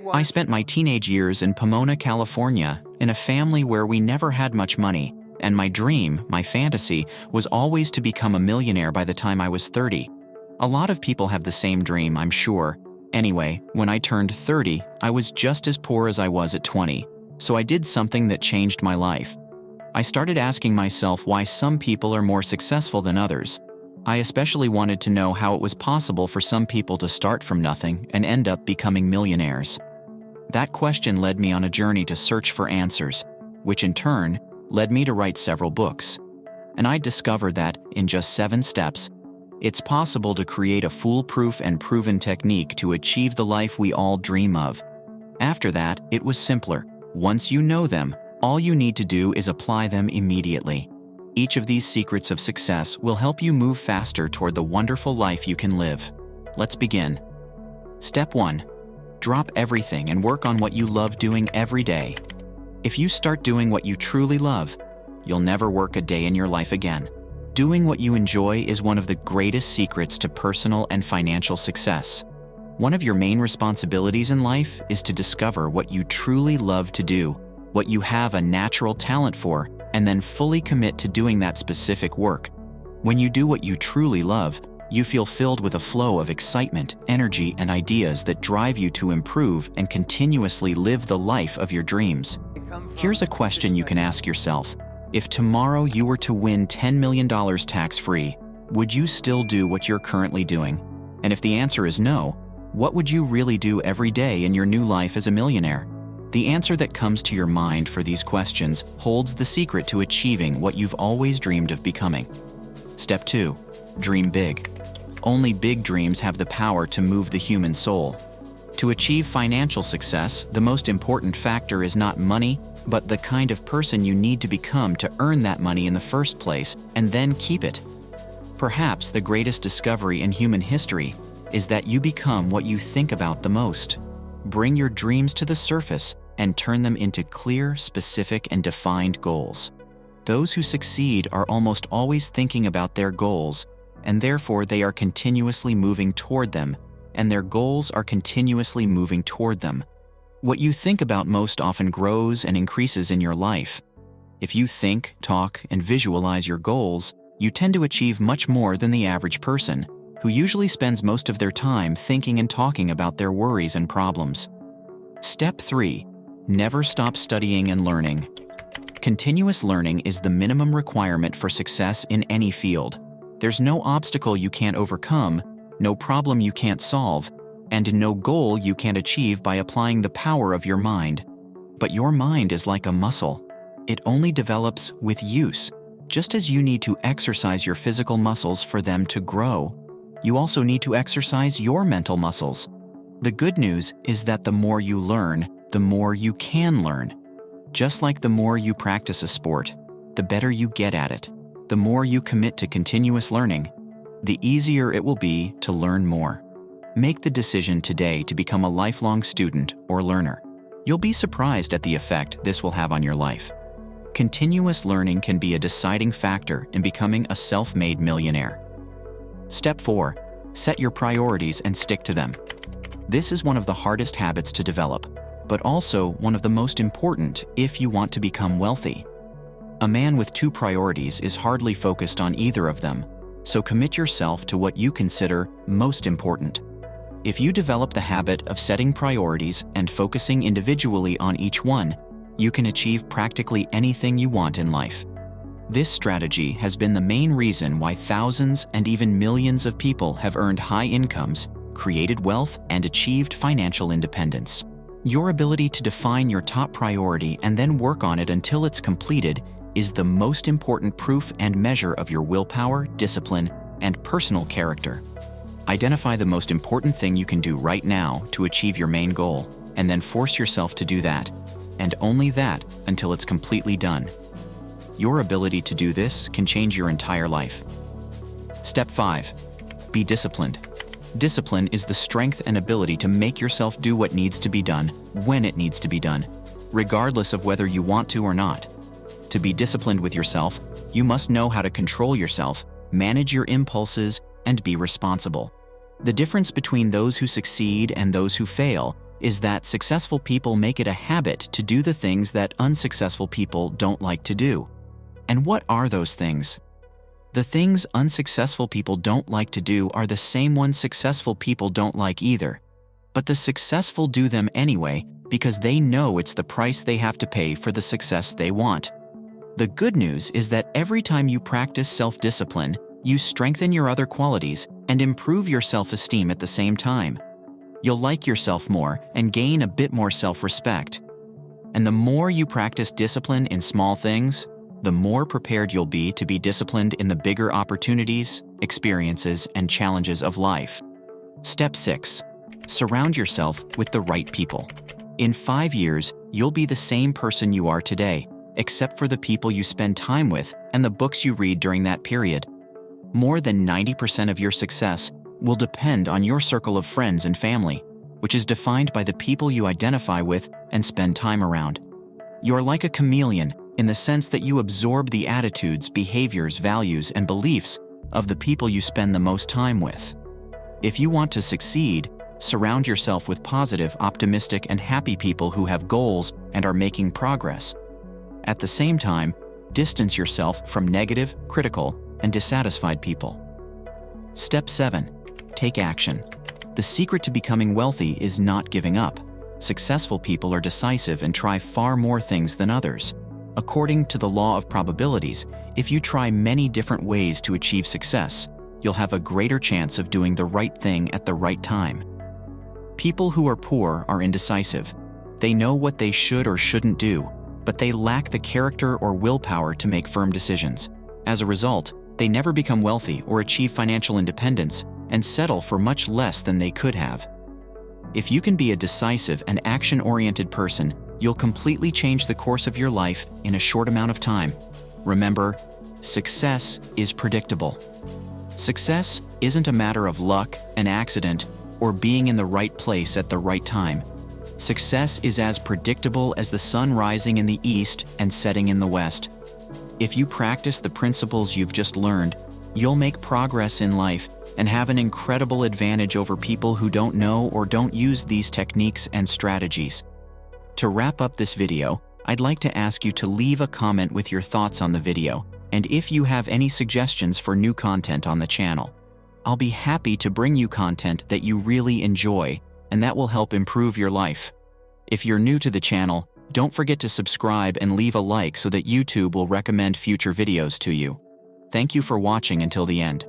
I spent my teenage years in Pomona, California, in a family where we never had much money, and my dream, my fantasy, was always to become a millionaire by the time I was 30. A lot of people have the same dream, I'm sure. Anyway, when I turned 30, I was just as poor as I was at 20, so I did something that changed my life. I started asking myself why some people are more successful than others. I especially wanted to know how it was possible for some people to start from nothing and end up becoming millionaires. That question led me on a journey to search for answers, which in turn led me to write several books. And I discovered that, in just 7 steps, it's possible to create a foolproof and proven technique to achieve the life we all dream of. After that, it was simpler. Once you know them, all you need to do is apply them immediately. Each of these secrets of success will help you move faster toward the wonderful life you can live. Let's begin. Step 1. Drop everything and work on what you love doing every day. If you start doing what you truly love, you'll never work a day in your life again. Doing what you enjoy is one of the greatest secrets to personal and financial success. One of your main responsibilities in life is to discover what you truly love to do, what you have a natural talent for, and then fully commit to doing that specific work. When you do what you truly love, you feel filled with a flow of excitement, energy, and ideas that drive you to improve and continuously live the life of your dreams. Here's a question you can ask yourself. If tomorrow you were to win $10 million tax-free, would you still do what you're currently doing? And if the answer is no, what would you really do every day in your new life as a millionaire? The answer that comes to your mind for these questions holds the secret to achieving what you've always dreamed of becoming. Step 2. Dream big. Only big dreams have the power to move the human soul. To achieve financial success, the most important factor is not money, but the kind of person you need to become to earn that money in the first place and then keep it. Perhaps the greatest discovery in human history is that you become what you think about the most. Bring your dreams to the surface and turn them into clear, specific, and defined goals. Those who succeed are almost always thinking about their goals, and therefore they are continuously moving toward them, and their goals are continuously moving toward them. What you think about most often grows and increases in your life. If you think, talk, and visualize your goals, you tend to achieve much more than the average person, who usually spends most of their time thinking and talking about their worries and problems. Step 3. Never stop studying and learning. Continuous learning is the minimum requirement for success in any field. There's no obstacle you can't overcome, no problem you can't solve, and no goal you can't achieve by applying the power of your mind. But your mind is like a muscle. It only develops with use. Just as you need to exercise your physical muscles for them to grow, you also need to exercise your mental muscles. The good news is that the more you learn, the more you can learn. Just like the more you practice a sport, the better you get at it. The more you commit to continuous learning, the easier it will be to learn more. Make the decision today to become a lifelong student or learner. You'll be surprised at the effect this will have on your life. Continuous learning can be a deciding factor in becoming a self-made millionaire. Step 4. Set your priorities and stick to them. This is one of the hardest habits to develop, but also one of the most important if you want to become wealthy. A man with 2 priorities is hardly focused on either of them, so commit yourself to what you consider most important. If you develop the habit of setting priorities and focusing individually on each one, you can achieve practically anything you want in life. This strategy has been the main reason why thousands and even millions of people have earned high incomes, created wealth, and achieved financial independence. Your ability to define your top priority and then work on it until it's completed is the most important proof and measure of your willpower, discipline, and personal character. Identify the most important thing you can do right now to achieve your main goal, and then force yourself to do that, and only that until it's completely done. Your ability to do this can change your entire life. Step 5. Be disciplined. Discipline is the strength and ability to make yourself do what needs to be done when it needs to be done, regardless of whether you want to or not. To be disciplined with yourself, you must know how to control yourself, manage your impulses, and be responsible. The difference between those who succeed and those who fail is that successful people make it a habit to do the things that unsuccessful people don't like to do. And what are those things? The things unsuccessful people don't like to do are the same ones successful people don't like either. But the successful do them anyway because they know it's the price they have to pay for the success they want. The good news is that every time you practice self-discipline, you strengthen your other qualities and improve your self-esteem at the same time. You'll like yourself more and gain a bit more self-respect. And the more you practice discipline in small things, the more prepared you'll be to be disciplined in the bigger opportunities, experiences, and challenges of life. Step 6. Surround yourself with the right people. In 5 years, you'll be the same person you are today, except for the people you spend time with and the books you read during that period. More than 90% of your success will depend on your circle of friends and family, which is defined by the people you identify with and spend time around. You're like a chameleon in the sense that you absorb the attitudes, behaviors, values, and beliefs of the people you spend the most time with. If you want to succeed, surround yourself with positive, optimistic, and happy people who have goals and are making progress. At the same time, distance yourself from negative, critical, and dissatisfied people. Step 7. Take action. The secret to becoming wealthy is not giving up. Successful people are decisive and try far more things than others. According to the law of probabilities, if you try many different ways to achieve success, you'll have a greater chance of doing the right thing at the right time. People who are poor are indecisive. They know what they should or shouldn't do, but they lack the character or willpower to make firm decisions. As a result, they never become wealthy or achieve financial independence and settle for much less than they could have. If you can be a decisive and action-oriented person, you'll completely change the course of your life in a short amount of time. Remember, success is predictable. Success isn't a matter of luck, an accident, or being in the right place at the right time. Success is as predictable as the sun rising in the east and setting in the west. If you practice the principles you've just learned, you'll make progress in life and have an incredible advantage over people who don't know or don't use these techniques and strategies. To wrap up this video, I'd like to ask you to leave a comment with your thoughts on the video and if you have any suggestions for new content on the channel. I'll be happy to bring you content that you really enjoy and that will help improve your life. If you're new to the channel, don't forget to subscribe and leave a like so that YouTube will recommend future videos to you. Thank you for watching until the end.